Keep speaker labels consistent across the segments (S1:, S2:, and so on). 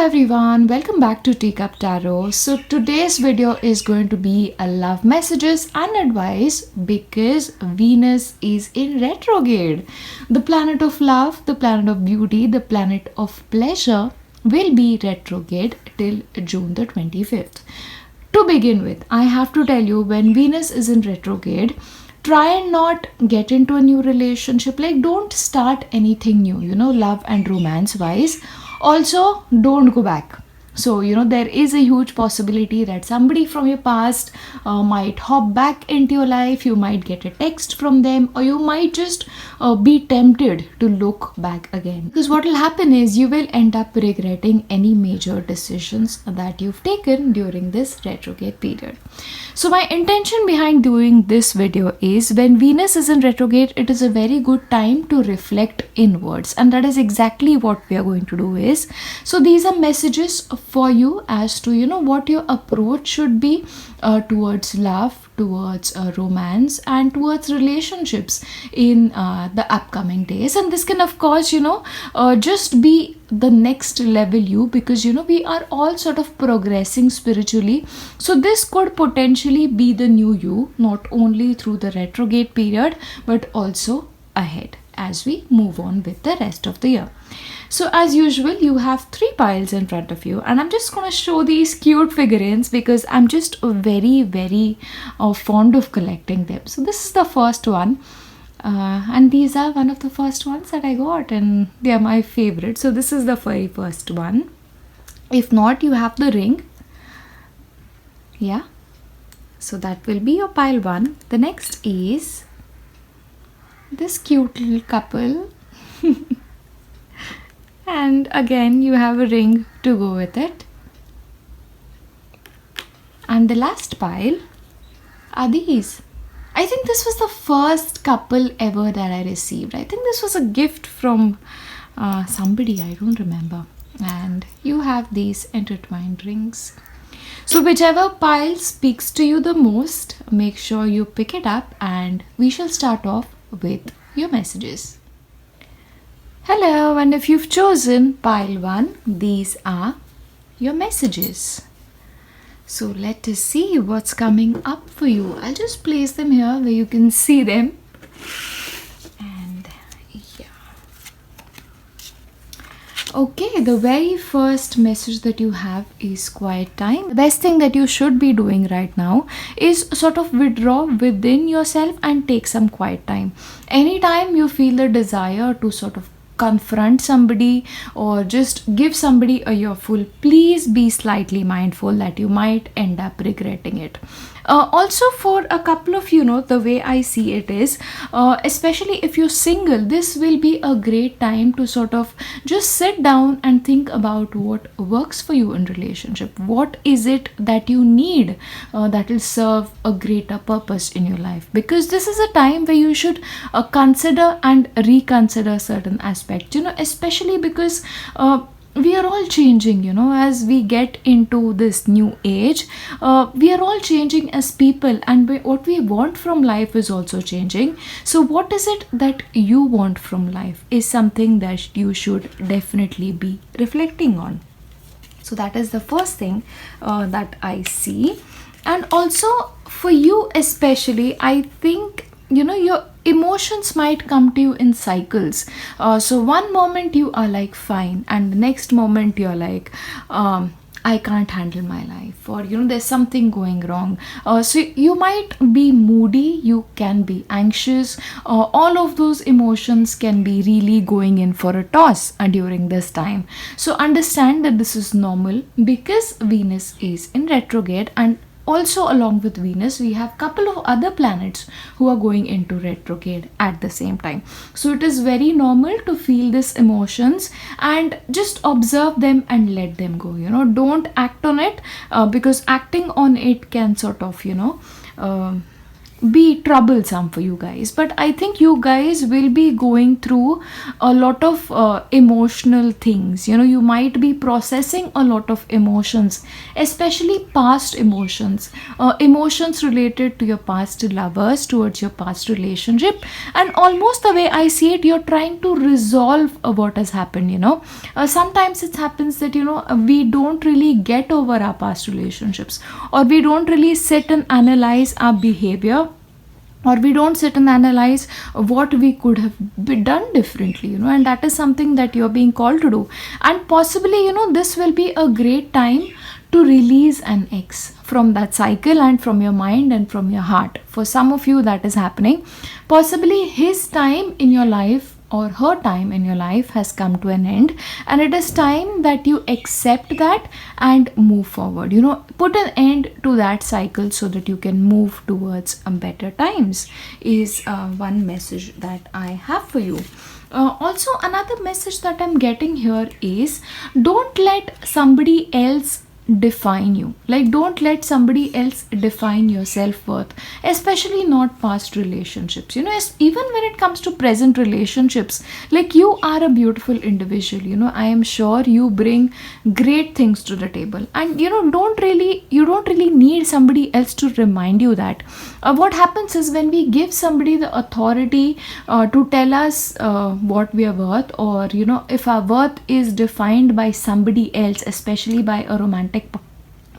S1: everyone, welcome back to Teacup Tarot. So today's video is going to be a love messages and advice because Venus is in retrograde. The planet of love, the planet of beauty, the planet of pleasure will be retrograde till June the 25th. To begin with, I have to tell you, when Venus is in retrograde, try and not get into a new relationship. Like, don't start anything new, love and romance wise. Also, don't go back. So, there is a huge possibility that somebody from your past might hop back into your life. You might get a text from them, or you might just be tempted to look back again. Because what will happen is you will end up regretting any major decisions that you've taken during this retrograde period. So my intention behind doing this video is, when Venus is in retrograde, it is a very good time to reflect inwards, and that is exactly what we are going to do is. So these are messages for you as to what your approach should be towards love, towards romance, and towards relationships in the upcoming days. And this can of course just be the next level you, because we are all sort of progressing spiritually. So this could potentially be the new you, not only through the retrograde period but also ahead as we move on with the rest of the year. So as usual, you have 3 piles in front of you, and I'm just going to show these cute figurines because I'm just very fond of collecting them. So this is the first one, and these are one of the first ones that I got, and they are my favorite. So this is the very first one. If not, you have the ring. Yeah, so that will be your pile 1. The next is this cute little couple. And again, you have a ring to go with it. And the last pile are these. I think this was the first couple ever that I received. I think this was a gift from somebody, I don't remember. And you have these intertwined rings. So whichever pile speaks to you the most, make sure you pick it up, and we shall start off with your messages. Hello, and if you've chosen pile 1, these are your messages. So let us see what's coming up for you. I'll just place them here where you can see them. And yeah. Okay, the very first message that you have is quiet time. The best thing that you should be doing right now is sort of withdraw within yourself and take some quiet time. Anytime you feel the desire to sort of confront somebody or just give somebody a earful, please be slightly mindful that you might end up regretting it. Also, for a couple of the way I see it is, especially if you're single, this will be a great time to sort of just sit down and think about what works for you in relationship. What is it that you need that will serve a greater purpose in your life? Because this is a time where you should consider and reconsider certain aspects, especially because we are all changing, as we get into this new age. We are all changing as people, and what we want from life is also changing. So what is it that you want from life is something that you should definitely be reflecting on. So that is the first thing that I see. And also for you especially, I think your emotions might come to you in cycles. So one moment you are like fine, and the next moment you're like I can't handle my life, or there's something going wrong. So you might be moody, you can be anxious. All of those emotions can be really going in for a toss during this time. So understand that this is normal because Venus is in retrograde, and also along with Venus, we have a couple of other planets who are going into retrograde at the same time. So it is very normal to feel these emotions and just observe them and let them go. Don't act on it because acting on it can sort of, be troublesome for you guys, but I think you guys will be going through a lot of emotional things. You might be processing a lot of emotions, especially past emotions, emotions related to your past lovers, towards your past relationship. And almost the way I see it, you're trying to resolve what has happened. Sometimes it happens that we don't really get over our past relationships, or we don't really sit and analyze our behavior, or we don't sit and analyze what we could have done differently. And that is something that you're being called to do. And possibly this will be a great time to release an ex from that cycle, and from your mind and from your heart. For some of you, that is happening. Possibly his time in your life, or her time in your life, has come to an end, and it is time that you accept that and move forward. Put an end to that cycle so that you can move towards better times, is one message that I have for you. Also, another message that I'm getting here is, don't let somebody else define you. Like, don't let somebody else define your self-worth, especially not past relationships. Even when it comes to present relationships, like, you are a beautiful individual. I am sure you bring great things to the table, and you don't really need somebody else to remind you that. What happens is, when we give somebody the authority to tell us what we are worth, or if our worth is defined by somebody else, especially by a romantic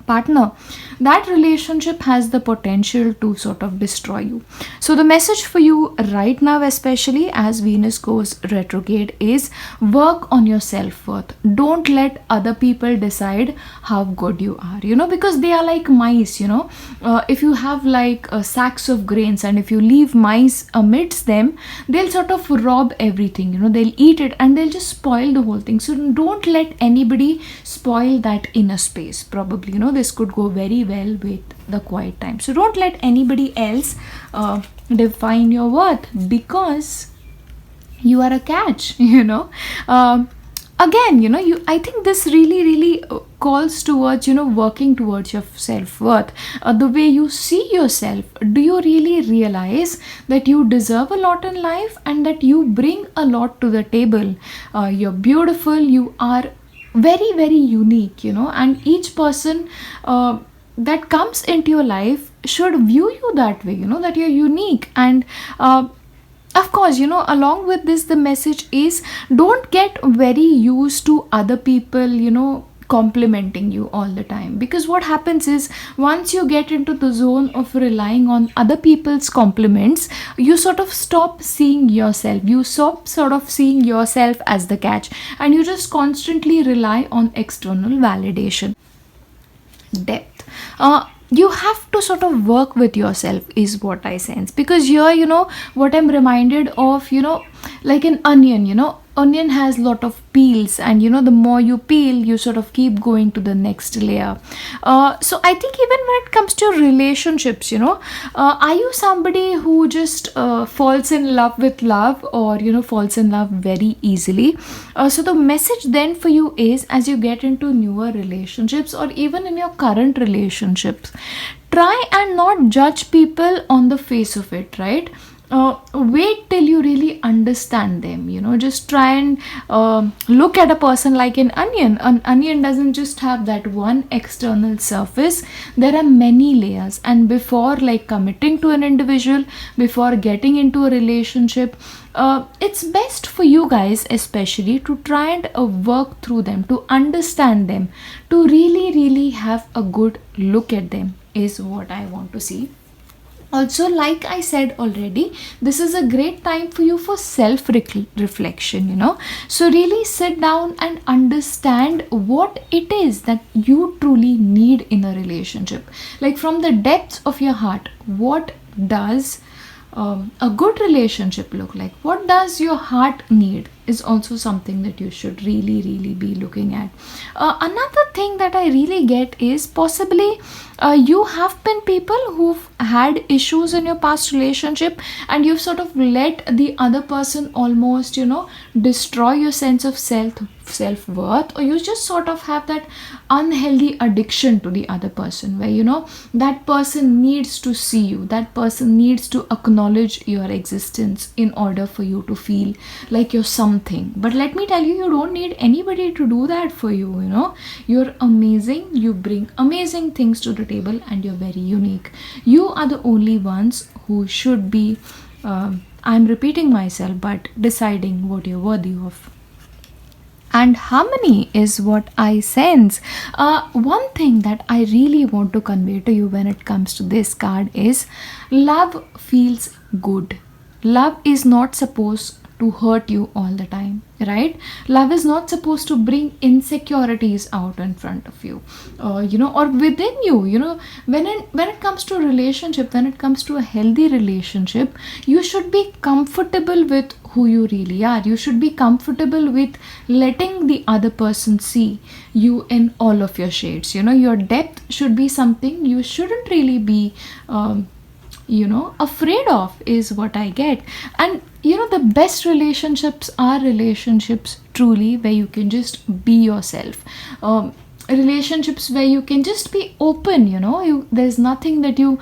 S1: partner, that relationship has the potential to sort of destroy you. So the message for you right now, especially as Venus goes retrograde, is work on your self-worth. Don't let other people decide how good you are, because they are like mice. If you have like sacks of grains, and if you leave mice amidst them, they'll sort of rob everything. They'll eat it, and they'll just spoil the whole thing. So don't let anybody spoil that inner space. Probably this could go very well with the quiet time. So don't let anybody else define your worth, because you are a catch. Again, I think this really calls towards working towards your self-worth, the way you see yourself. Do you really realize that you deserve a lot in life, and that you bring a lot to the table? You're beautiful, you are very, very unique, and each person that comes into your life should view you that way, that you're unique. And of course, along with this, the message is, don't get very used to other people complimenting you all the time. Because what happens is, once you get into the zone of relying on other people's compliments, you sort of stop seeing yourself. You stop sort of seeing yourself as the catch, and you just constantly rely on external validation. Depth. You have to sort of work with yourself, is what I sense. Because here, what I'm reminded of, like an onion. Onion has lot of peels, and the more you peel, you sort of keep going to the next layer. So I think even when it comes to relationships, are you somebody who just falls in love with love, or falls in love very easily? So the message then for you is, as you get into newer relationships, or even in your current relationships, try and not judge people on the face of it, right? Wait till you really understand them. Just try and look at a person like an onion. An onion doesn't just have that one external surface. There are many layers, and before like committing to an individual, before getting into a relationship, it's best for you guys especially to try and work through them, to understand them, to really have a good look at them, is what I want to see. Also, like I said already, this is a great time for you for self reflection. So really sit down and understand what it is that you truly need in a relationship. Like, from the depths of your heart, what does a good relationship look like? What does your heart need, is also something that you should really be looking at. Another thing that I really get is, possibly You have been people who've had issues in your past relationship, and you've sort of let the other person almost, destroy your sense of self-worth, or you just sort of have that unhealthy addiction to the other person, where that person needs to see you, that person needs to acknowledge your existence in order for you to feel like you're something. But let me tell you, you don't need anybody to do that for you. You're amazing, you bring amazing things to the table, and you're very unique. You are the only ones who should be, I'm repeating myself, but deciding what you're worthy of. And harmony is what I sense. One thing that I really want to convey to you when it comes to this card is love feels good. Love is not supposed to hurt you all the time, right? Love is not supposed to bring insecurities out in front of you, or within you. When it comes to a relationship, when it comes to a healthy relationship, you should be comfortable with who you really are. You should be comfortable with letting the other person see you in all of your shades. Your depth should be something you shouldn't really be afraid of, is what I get. And the best relationships are relationships truly where you can just be yourself. Relationships where you can just be open. There's nothing that you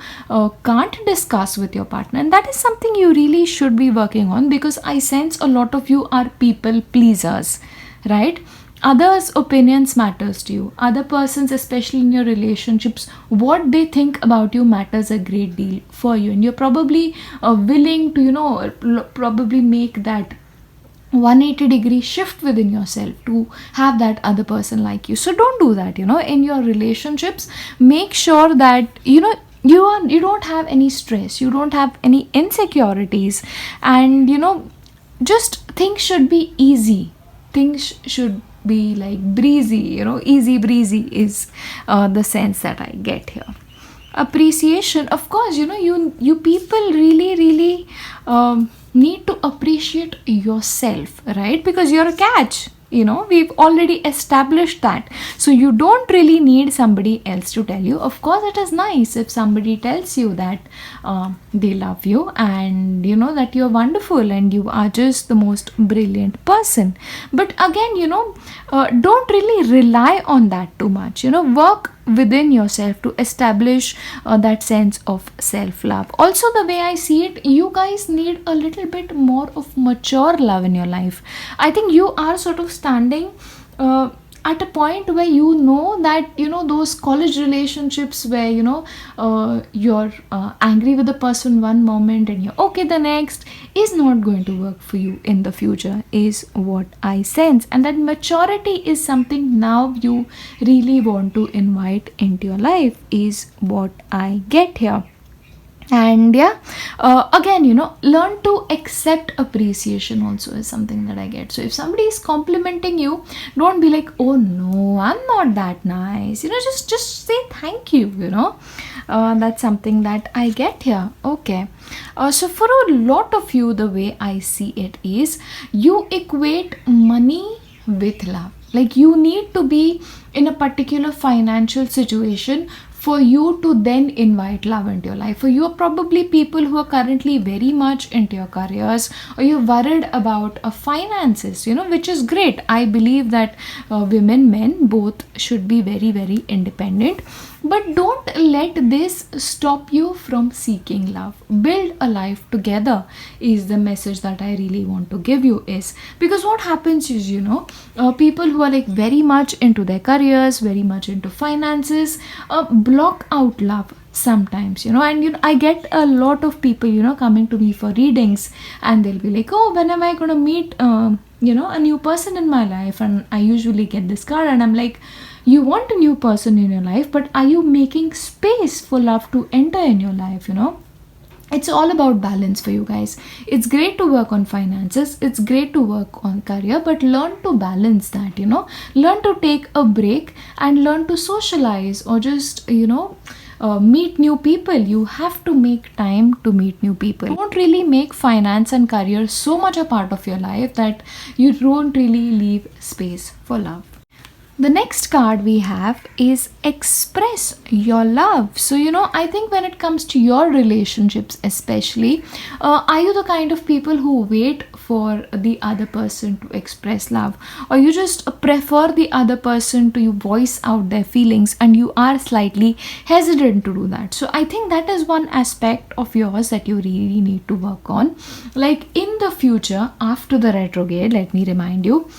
S1: can't discuss with your partner, and that is something you really should be working on, because I sense a lot of you are people pleasers, right? Others' opinions matters to you. Other persons, especially in your relationships, what they think about you matters a great deal for you, and you're probably willing to probably make that 180-degree shift within yourself to have that other person like you. So don't do that. In your relationships, make sure that you don't have any stress, you don't have any insecurities, and just things should be easy. Things should be like breezy. Easy breezy is the sense that I get here. Appreciation, of course, you people really need to appreciate yourself, right? Because you're a catch. We've already established that, so you don't really need somebody else to tell you. Of course, it is nice if somebody tells you that they love you, and that you're wonderful and you are just the most brilliant person. But again, don't really rely on that too much. Work within yourself to establish that sense of self-love. Also, the way I see it, you guys need a little bit more of mature love in your life. I think you are sort of standing at a point where that those college relationships where you're angry with the person one moment and you're okay the next, is not going to work for you in the future, is what I sense. And that maturity is something now you really want to invite into your life, is what I get here. And again, learn to accept appreciation also is something that I get. So if somebody is complimenting you, don't be like, oh no, I'm not that nice. Just say thank you. That's something that I get here. Okay. So for a lot of you, the way I see it is, you equate money with love. Like, you need to be in a particular financial situation for you to then invite love into your life. For you are probably people who are currently very much into your careers, or you're worried about finances, which is great. I believe that women, men, both should be very, very independent. But don't let this stop you from seeking love. Build a life together is the message that I really want to give you. Is because what happens is, people who are like very much into their careers, very much into finances, block out love sometimes. And I get a lot of people coming to me for readings, and they'll be like, oh, when am I going to meet a new person in my life? And I usually get this card, and I'm like, you want a new person in your life, but are you making space for love to enter in your life? It's all about balance for you guys. It's great to work on finances, it's great to work on career, but learn to balance that. Learn to take a break and learn to socialize, or just meet new people. You have to make time to meet new people. Don't really make finance and career so much a part of your life that you don't really leave space for love. The next card we have is express your love. So, I think when it comes to your relationships, especially, are you the kind of people who wait for the other person to express love, or you just prefer the other person to voice out their feelings and you are slightly hesitant to do that? So, I think that is one aspect of yours that you really need to work on. Like in the future, after the retrograde, let me remind you.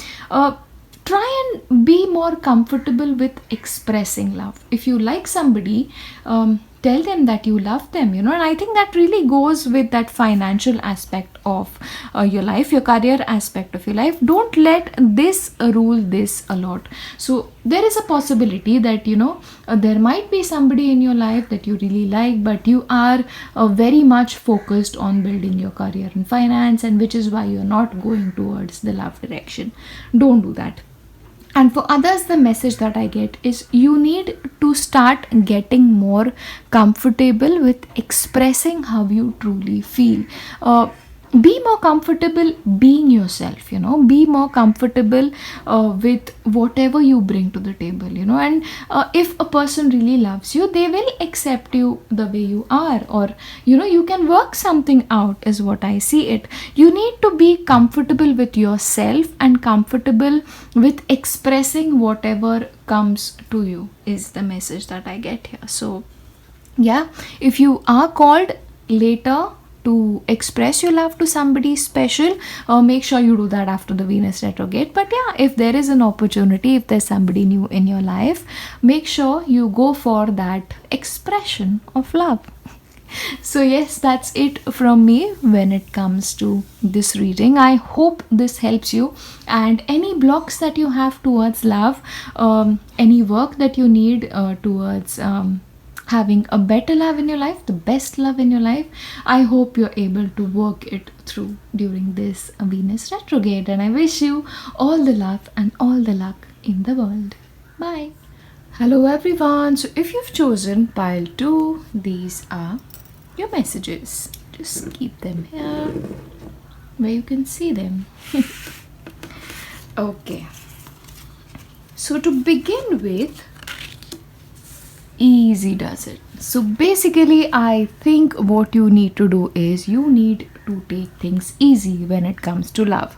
S1: Try and be more comfortable with expressing love. If you like somebody, tell them that you love them, and I think that really goes with that financial aspect of your life, your career aspect of your life. Don't let this rule this a lot. So there is a possibility that there might be somebody in your life that you really like, but you are very much focused on building your career and finance, and which is why you're not going towards the love direction. Don't do that. And for others, the message that I get is you need to start getting more comfortable with expressing how you truly feel. Be more comfortable being yourself, be more comfortable with whatever you bring to the table, and if a person really loves you, they will accept you the way you are, or you can work something out, is what I see it. You need to be comfortable with yourself and comfortable with expressing whatever comes to you, is the message that I get here. So yeah, if you are called later to express your love to somebody special, make sure you do that after the Venus retrograde. But yeah, if there is an opportunity, if there's somebody new in your life, make sure you go for that expression of love. So yes, that's it from me when it comes to this reading. I hope this helps you, and any blocks that you have towards love, any work that you need towards having a better love in your life, the best love in your life, I hope you're able to work it through during this Venus retrograde. And I wish you all the love and all the luck in the world. Bye. Hello everyone. So if you've chosen pile 2, these are your messages. Just keep them here where you can see them. Okay. So to begin with, easy does it. So basically, I think what you need to do is you need to take things easy when it comes to love.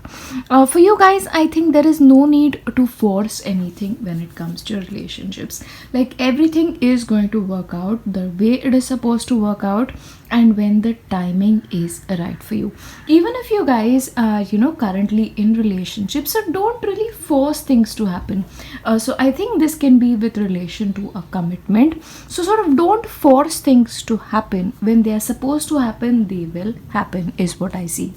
S1: For you guys, I think there is no need to force anything when it comes to relationships. Like everything is going to work out the way it is supposed to work out, and when the timing is right for you. Even if you guys are currently in relationships, so don't really force things to happen. So I think this can be with relation to a commitment. So sort of don't force things to happen. When they are supposed to happen, they will happen, is what I see.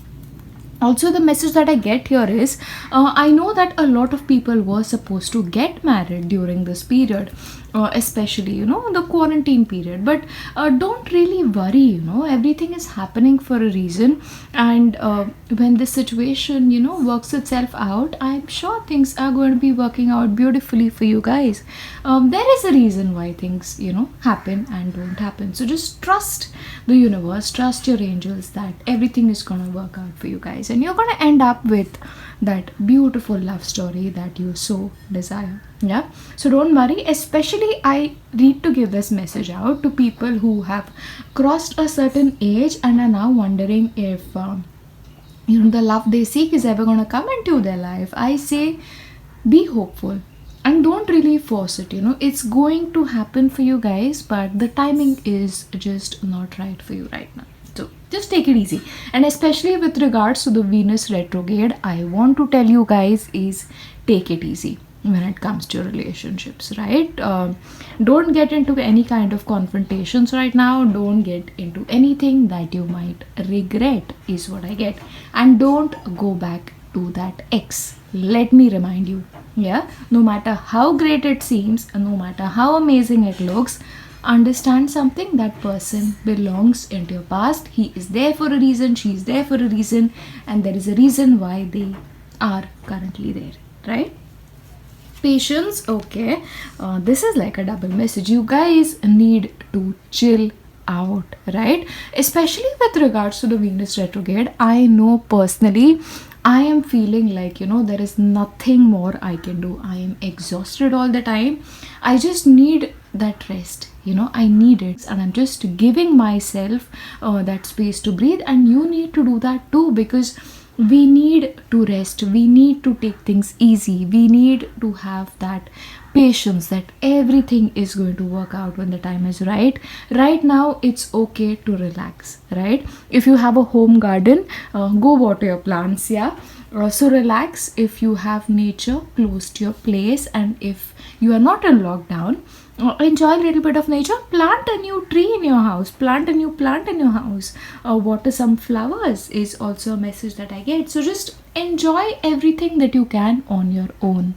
S1: Also, the message that I get here is I know that a lot of people were supposed to get married during this period, especially the quarantine period, but don't really worry. Everything is happening for a reason, and when the situation works itself out, I'm sure things are going to be working out beautifully for you guys. There is a reason why things happen and don't happen. So just trust the universe, trust your angels, that everything is going to work out for you guys, and you're going to end up with that beautiful love story that you so desire. Yeah, so don't worry. Especially I need to give this message out to people who have crossed a certain age and are now wondering if the love they seek is ever going to come into their life. I say be hopeful and don't really force it. It's going to happen for you guys, but the timing is just not right for you right now. So just take it easy. And especially with regards to the Venus retrograde, I want to tell you guys is take it easy when it comes to relationships, right? Don't get into any kind of confrontations right now. Don't get into anything that you might regret, is what I get. And don't go back to that ex. Let me remind you, yeah, no matter how great it seems, no matter how amazing it looks, understand something, that person belongs into your past. He is there for a reason, she is there for a reason, and there is a reason why they are currently there, right? Patience. Okay, this is like a double message. You guys need to chill out, right? Especially with regards to the Venus retrograde, I know personally I am feeling like, there is nothing more I can do. I am exhausted all the time. I just need that rest. I need it, and I'm just giving myself that space to breathe. And you need to do that too, because we need to rest. We need to take things easy. We need to have that patience that everything is going to work out when the time is right. Right now, it's okay to relax, right? If you have a home garden, go water your plants, yeah. So relax. If you have nature close to your place, and if you are not in lockdown, enjoy a little bit of nature. Plant a new tree in your house, plant a new plant in your house, water some flowers is also a message that I get. So just enjoy everything that you can on your own.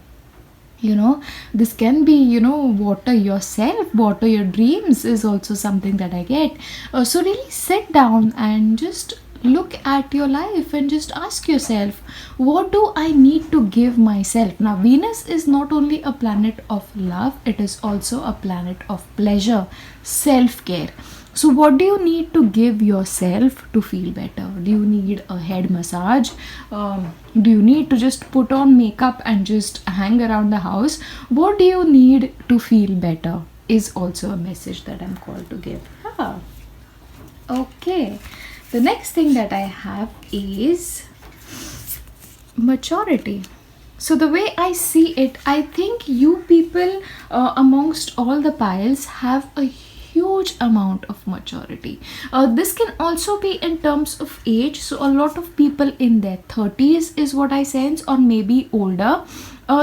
S1: This can be, water yourself, water your dreams is also something that I get. So really sit down and just look at your life and just ask yourself, what do I need to give myself? Now, Venus is not only a planet of love, it is also a planet of pleasure, self-care. So what do you need to give yourself to feel better? Do you need a head massage? Do you need to just put on makeup and just hang around the house? What do you need to feel better is also a message that I'm called to give. Okay. The next thing that I have is maturity. So the way I see it, I think you people amongst all the piles have a huge amount of maturity. This can also be in terms of age. So a lot of people in their 30s is what I sense, or maybe older.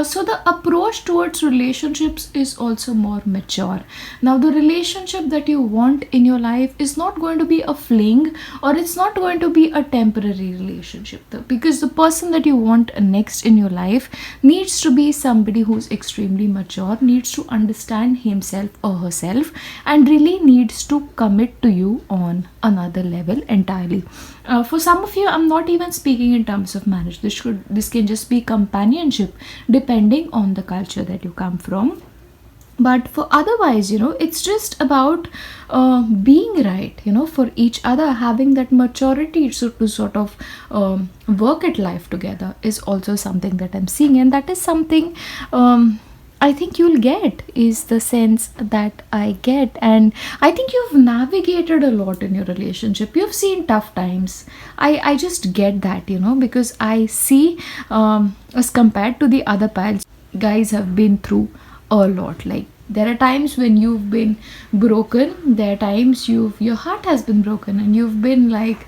S1: So the approach towards relationships is also more mature. Now, the relationship that you want in your life is not going to be a fling, or it's not going to be a temporary relationship, though, because the person that you want next in your life needs to be somebody who's extremely mature, needs to understand himself or herself, and really needs to commit to you on another level entirely. For some of you, I'm not even speaking in terms of marriage. This can just be companionship, depending on the culture that you come from. But for otherwise, it's just about being right, for each other. Having that maturity to sort of work at life together is also something that I'm seeing, and that is something I think you'll get, is the sense that I get. And I think you've navigated a lot in your relationship. You've seen tough times. I just get that, because I see, as compared to the other piles, guys have been through a lot. Like, there are times when you've been broken. There are times your heart has been broken, and you've been like,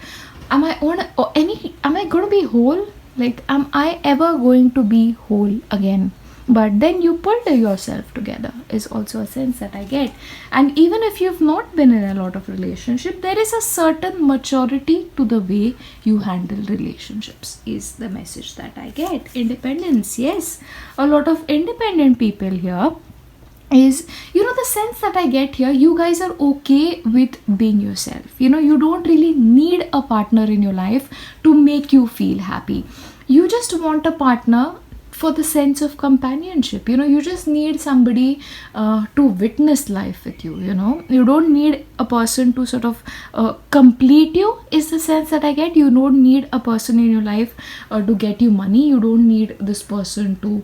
S1: am I going to be whole? Like, am I ever going to be whole again? But then you pulled yourself together is also a sense that I get. And even if you've not been in a lot of relationship, there is a certain maturity to the way you handle relationships is the message that I get. Independence, yes, a lot of independent people here is, the sense that I get here, you guys are okay with being yourself. You don't really need a partner in your life to make you feel happy. You just want a partner for the sense of companionship. You just need somebody to witness life with you. You don't need a person to sort of complete you, is the sense that I get. You don't need a person in your life to get you money. You don't need this person to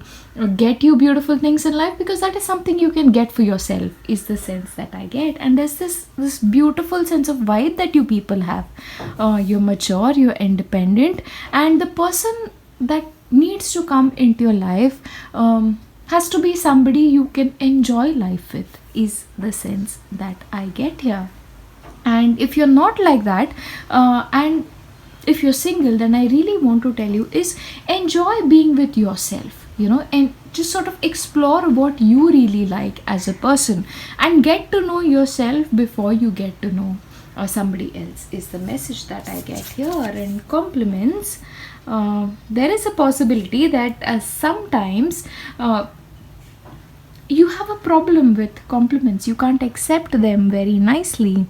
S1: get you beautiful things in life, because that is something you can get for yourself, is the sense that I get. And there's this beautiful sense of vibe that you people have. You're mature, you're independent, and the person that needs to come into your life has to be somebody you can enjoy life with, is the sense that I get here. And if you're not like that, and if you're single, then I really want to tell you is, enjoy being with yourself, and just sort of explore what you really like as a person, and get to know yourself before you get to know somebody else, is the message that I get here. And compliments, there is a possibility that sometimes you have a problem with compliments. You can't accept them very nicely.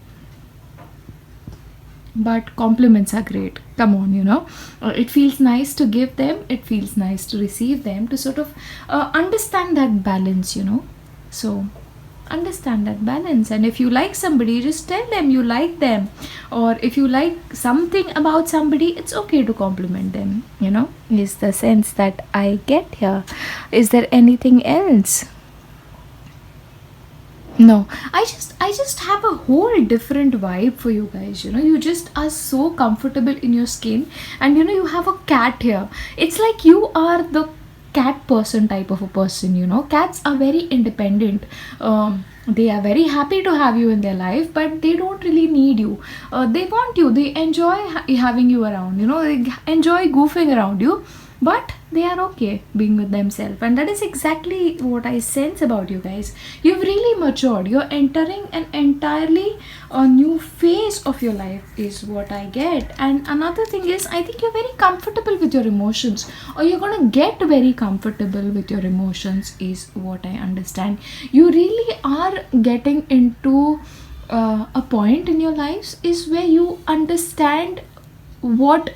S1: But compliments are great. Come on, it feels nice to give them. It feels nice to receive them, to sort of understand that balance, So understand that balance. And if you like somebody, just tell them you like them. Or if you like something about somebody, it's okay to compliment them, is the sense that I get here. Is there anything else? No, I just have a whole different vibe for you guys. You just are so comfortable in your skin, and you have a cat here. It's like you are the cat person type of a person. Cats are very independent. They are very happy to have you in their life, but they don't really need you. They want you. They enjoy having you around. They enjoy goofing around you, but they are okay being with themselves. And that is exactly what I sense about you guys. You've really matured. You're entering an entirely new phase of your life, is what I get. And another thing is, I think you're very comfortable with your emotions, or you're gonna get very comfortable with your emotions, is what I understand. You really are getting into a point in your lives is where you understand what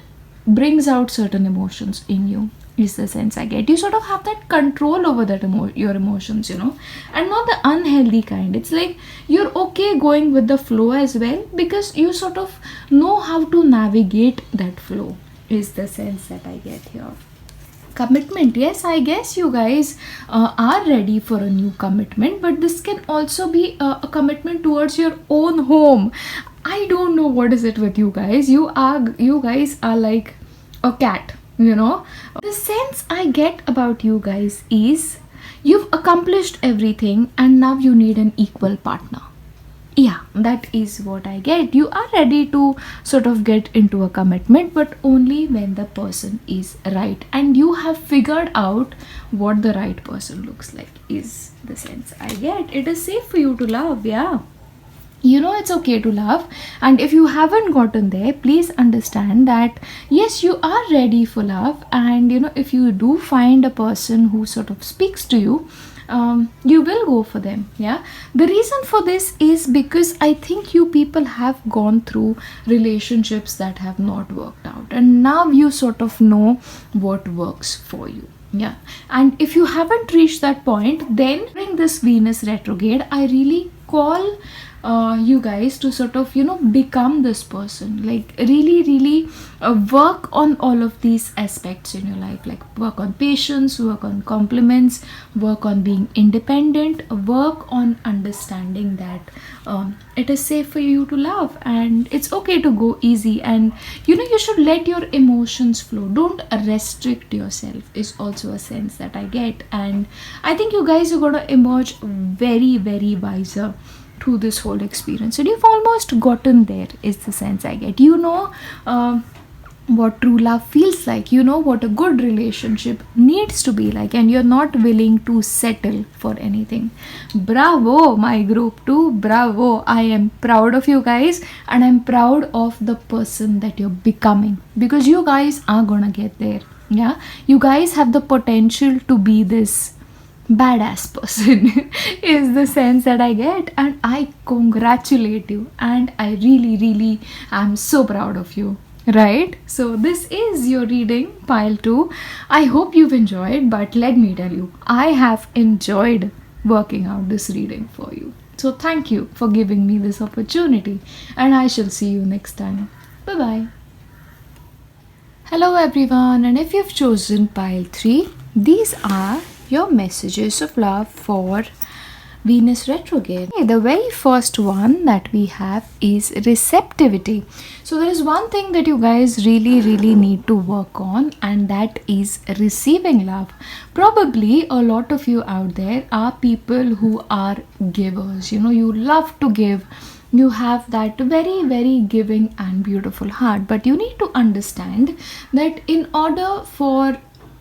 S1: brings out certain emotions in you, is the sense I get. You sort of have that control over that your emotions, and not the unhealthy kind. It's like you're okay going with the flow as well, because you sort of know how to navigate that flow, is the sense that I get here. Commitment, yes, I guess you guys are ready for a new commitment, but this can also be a commitment towards your own home. I don't know what is it with you guys. You guys are like a cat. The sense I get about you guys is you've accomplished everything and now you need an equal partner. Yeah, that is what I get. You are ready to sort of get into a commitment, but only when the person is right and you have figured out what the right person looks like, is the sense I get. It is safe for you to love. Yeah, it's okay to love. And if you haven't gotten there, please understand that yes, you are ready for love. And if you do find a person who sort of speaks to you, you will go for them. Yeah, the reason for this is because I think you people have gone through relationships that have not worked out, and now you sort of know what works for you. Yeah, and if you haven't reached that point, then during this Venus retrograde, I really call you guys to sort of become this person, like really work on all of these aspects in your life, like work on patience, work on compliments, work on being independent, work on understanding that it is safe for you to love and it's okay to go easy. And you should let your emotions flow, don't restrict yourself, is also a sense that I get. And I think you guys are going to emerge very wiser through this whole experience, and you've almost gotten there, is the sense I get. What true love feels like, what a good relationship needs to be like, and you're not willing to settle for anything. Bravo, my group 2, bravo. I am proud of you guys, and I'm proud of the person that you're becoming, because you guys are gonna get there. Yeah, you guys have the potential to be this badass person is the sense that I get, and I congratulate you, and I really am so proud of you, right? So this is your reading, pile 2. I hope you've enjoyed, but let me tell you, I have enjoyed working out this reading for you. So thank you for giving me this opportunity, and I shall see you next time. Bye bye. Hello everyone, and if you've chosen pile 3, these are your messages of love for Venus retrograde. Okay, the very first one that we have is receptivity. So there is one thing that you guys really need to work on, and that is receiving love. Probably a lot of you out there are people who are givers. You love to give. You have that very giving and beautiful heart, but you need to understand that in order for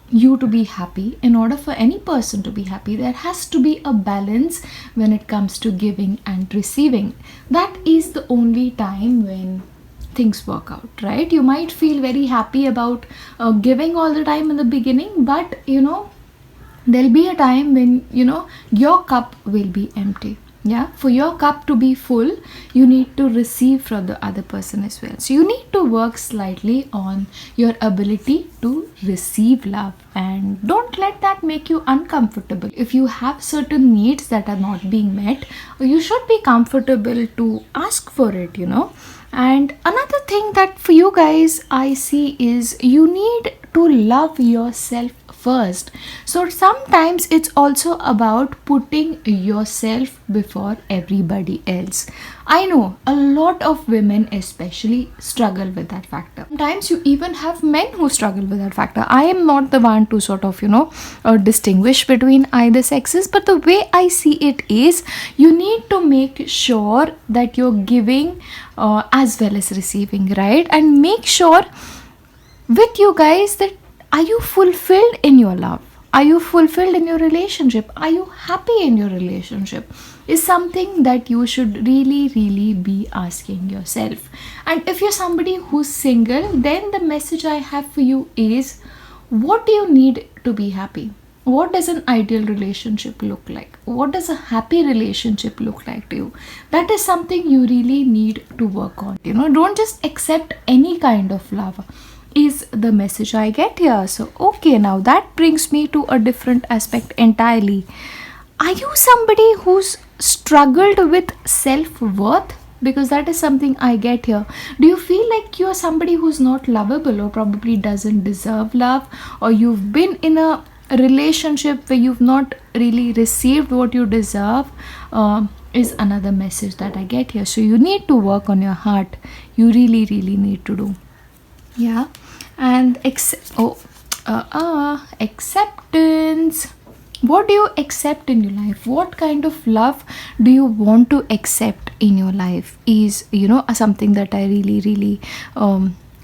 S1: you to be happy, in order for any person to be happy, there has to be a balance when it comes to giving and receiving. That is the only time when things work out, right? You might feel very happy about giving all the time in the beginning, but there'll be a time when your cup will be empty. Yeah, for your cup to be full, you need to receive from the other person as well. So you need to work slightly on your ability to receive love, and don't let that make you uncomfortable. If you have certain needs that are not being met, you should be comfortable to ask for it, And another thing that for you guys I see is you need to love yourself first. So sometimes it's also about putting yourself before everybody else. I know a lot of women especially struggle with that factor. Sometimes you even have men who struggle with that factor. I am not the one to sort of distinguish between either sexes, but the way I see it is you need to make sure that you're giving as well as receiving, right? And make sure with you guys that are you fulfilled in your love? Are you fulfilled in your relationship? Are you happy in your relationship? Is something that you should really, really be asking yourself. And if you're somebody who's single, then the message I have for you is, what do you need to be happy? What does an ideal relationship look like? What does a happy relationship look like to you? That is something you really need to work on. Don't just accept any kind of love, is the message I get here. So, okay, now that brings me to a different aspect entirely. Are you somebody who's struggled with self-worth? Because that is something I get here. Do you feel like you're somebody who's not lovable or probably doesn't deserve love, or you've been in a relationship where you've not really received what you deserve? Is another message that I get here. So you need to work on your heart. You really, really need to do. Yeah. And acceptance. What do you accept in your life? What kind of love do you want to accept in your life is something that I really, really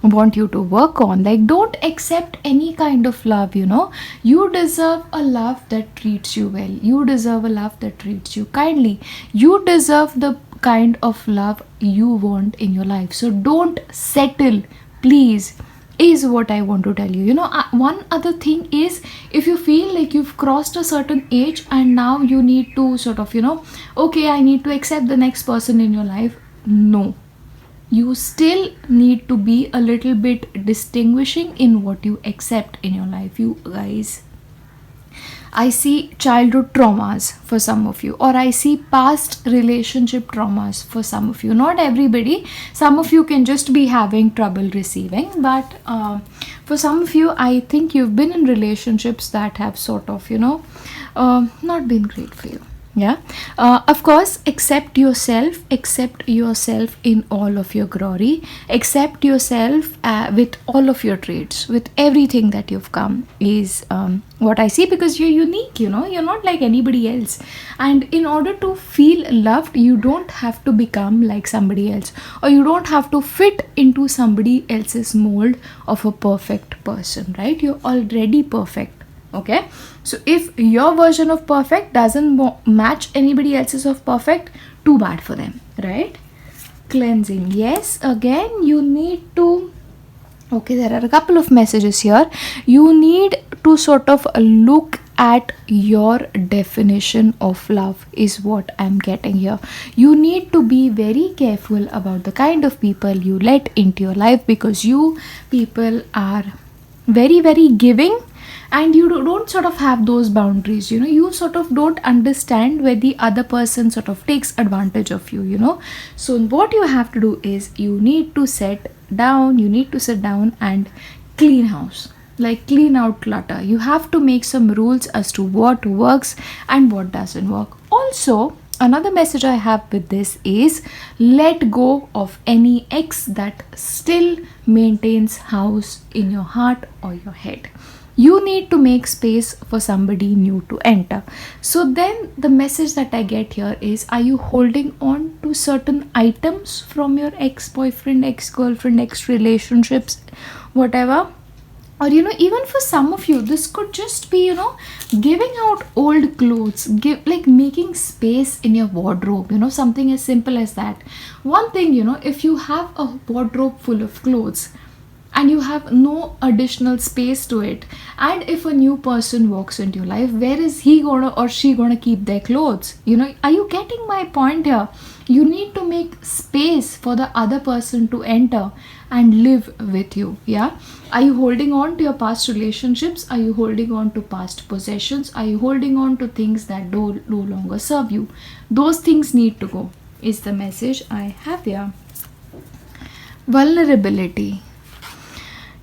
S1: want you to work on. Like, don't accept any kind of love. You deserve a love that treats you well. You deserve a love that treats you kindly. You deserve the kind of love you want in your life. So don't settle, please, is what I want to tell you. One other thing is, if you feel like you've crossed a certain age and now you need to sort of okay, I need to accept the next person in your life. No, you still need to be a little bit distinguishing in what you accept in your life. You guys, I see childhood traumas for some of you, or I see past relationship traumas for some of you. Not everybody. Some of you can just be having trouble receiving, but for some of you, I think you've been in relationships that have sort of not been great for you. Yeah. Of course, accept yourself in all of your glory. Accept yourself with all of your traits, with everything that you've come, is what I see, because you're unique. You're not like anybody else, and in order to feel loved, you don't have to become like somebody else, or you don't have to fit into somebody else's mold of a perfect person, right? You're already perfect. Okay, so if your version of perfect doesn't match anybody else's of perfect, too bad for them, right? Cleansing. Yes, again, you need to, okay, there are a couple of messages here. You need to sort of look at your definition of love, is what I'm getting here. You need to be very careful about the kind of people you let into your life, because you people are very, very giving, and you don't sort of have those boundaries. You sort of don't understand where the other person sort of takes advantage of you. So what you have to do is you need to sit down and clean house, like clean out clutter. You have to make some rules as to what works and what doesn't work. Also, another message I have with this is, let go of any ex that still maintains house in your heart or your head. You need to make space for somebody new to enter. So then the message that I get here is, are you holding on to certain items from your ex-boyfriend, ex-girlfriend, ex-relationships, whatever? Or even for some of you, this could just be giving out old clothes, like making space in your wardrobe, something as simple as that. One thing, if you have a wardrobe full of clothes, and you have no additional space to it. And if a new person walks into your life, where is he gonna or she gonna keep their clothes? Are you getting my point here? You need to make space for the other person to enter and live with you. Yeah, are you holding on to your past relationships? Are you holding on to past possessions? Are you holding on to things that no longer serve you? Those things need to go, is the message I have here. Vulnerability.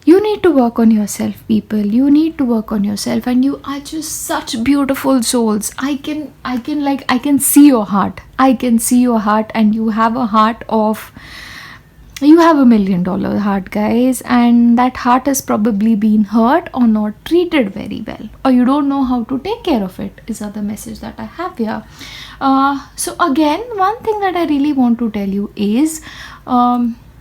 S1: You need to work on yourself, people. You need to work on yourself, and you are just such beautiful souls. I can see your heart. I can see your heart, and you have a heart of, you have $1 million heart, guys, and that heart has probably been hurt or not treated very well, or you don't know how to take care of it, is other message that I have here. So again, one thing that I really want to tell you is,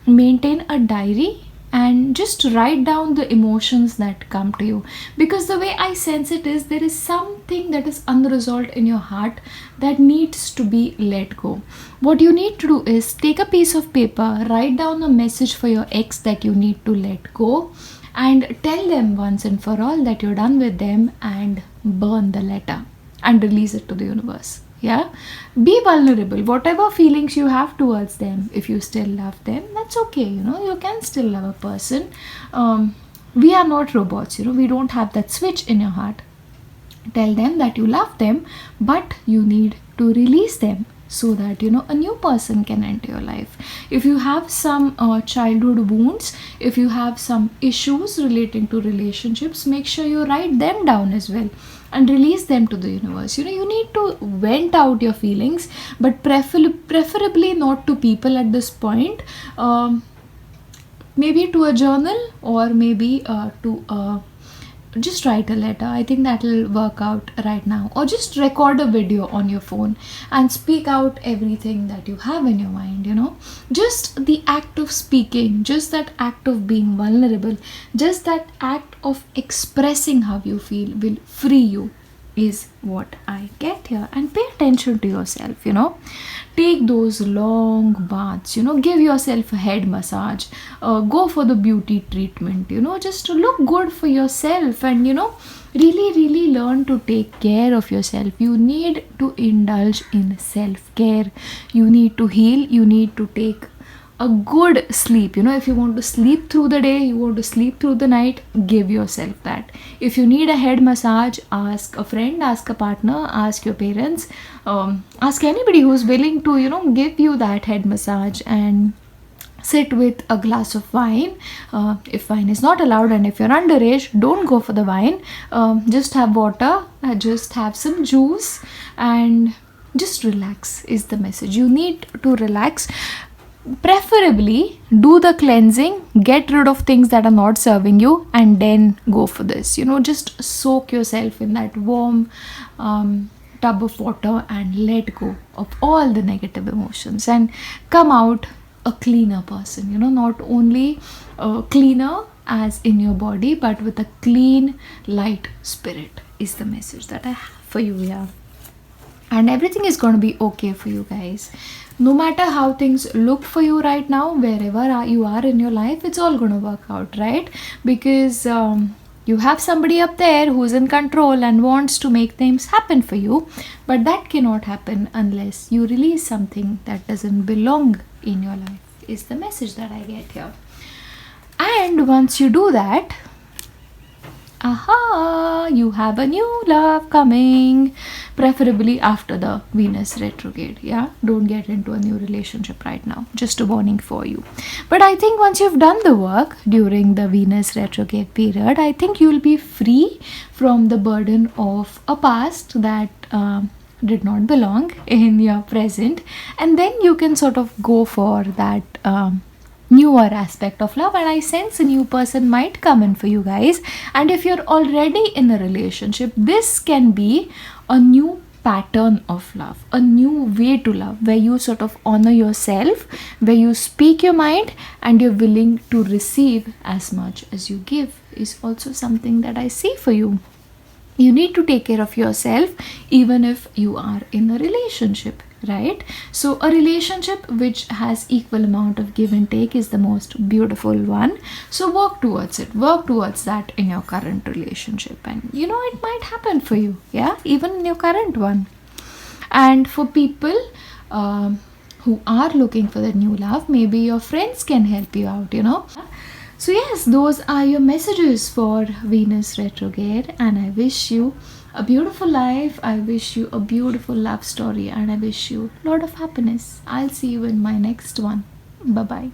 S1: maintain a diary and just write down the emotions that come to you, because the way I sense it is, there is something that is unresolved in your heart that needs to be let go. What you need to do is take a piece of paper, write down a message for your ex that you need to let go, and tell them once and for all that you're done with them, and burn the letter and release it to the universe. Yeah, be vulnerable. Whatever feelings you have towards them, if you still love them, that's okay. You can still love a person. We are not robots. We don't have that switch in your heart. Tell them that you love them, but you need to release them, so that a new person can enter your life. If you have some childhood wounds, if you have some issues relating to relationships, make sure you write them down as well and release them to the universe. You need to vent out your feelings, but preferably not to people at this point. Maybe to a journal, or maybe to just write a letter. I think that will work out right now. Or just record a video on your phone and speak out everything that you have in your mind. Just the act of speaking, just that act of being vulnerable, just that act of expressing how you feel will free you, is what I get here. And pay attention to yourself. Take those long baths, give yourself a head massage, go for the beauty treatment, just to look good for yourself, and really learn to take care of yourself. You need to indulge in self-care. You need to heal. You need to take a good sleep. If you want to sleep through the day, you want to sleep through the night, give yourself that. If you need a head massage, ask a friend, ask a partner, ask your parents, ask anybody who's willing to give you that head massage, and sit with a glass of wine. If wine is not allowed, and if you're underage, don't go for the wine. Just have water, just have some juice, and just relax, is the message. You need to relax. Preferably do the cleansing, get rid of things that are not serving you, and then go for this. Just soak yourself in that warm tub of water and let go of all the negative emotions, and come out a cleaner person. Not only cleaner as in your body, but with a clean, light spirit, is the message that I have for you here. And everything is going to be okay for you, guys. No matter how things look for you right now, wherever you are in your life, it's all going to work out, right? Because you have somebody up there who's in control and wants to make things happen for you. But that cannot happen unless you release something that doesn't belong in your life, is the message that I get here. And once you do that, you have a new love coming, preferably after the Venus retrograde. Yeah, don't get into a new relationship right now, just a warning for you. But I think once you've done the work during the Venus retrograde period, I think you'll be free from the burden of a past that did not belong in your present, and then you can sort of go for that newer aspect of love. And I sense a new person might come in for you guys. And if you're already in a relationship, this can be a new pattern of love, a new way to love, where you sort of honor yourself, where you speak your mind, and you're willing to receive as much as you give, is also something that I see for you. You need to take care of yourself even if you are in a relationship. right? So a relationship which has equal amount of give and take is the most beautiful one. So work towards it, work towards that in your current relationship, and it might happen for you, yeah, even in your current one. And for people who are looking for the new love, maybe your friends can help you out. So yes, those are your messages for Venus retrograde, and I wish you a beautiful life. I wish you a beautiful love story, and I wish you a lot of happiness. I'll see you in my next one. Bye bye.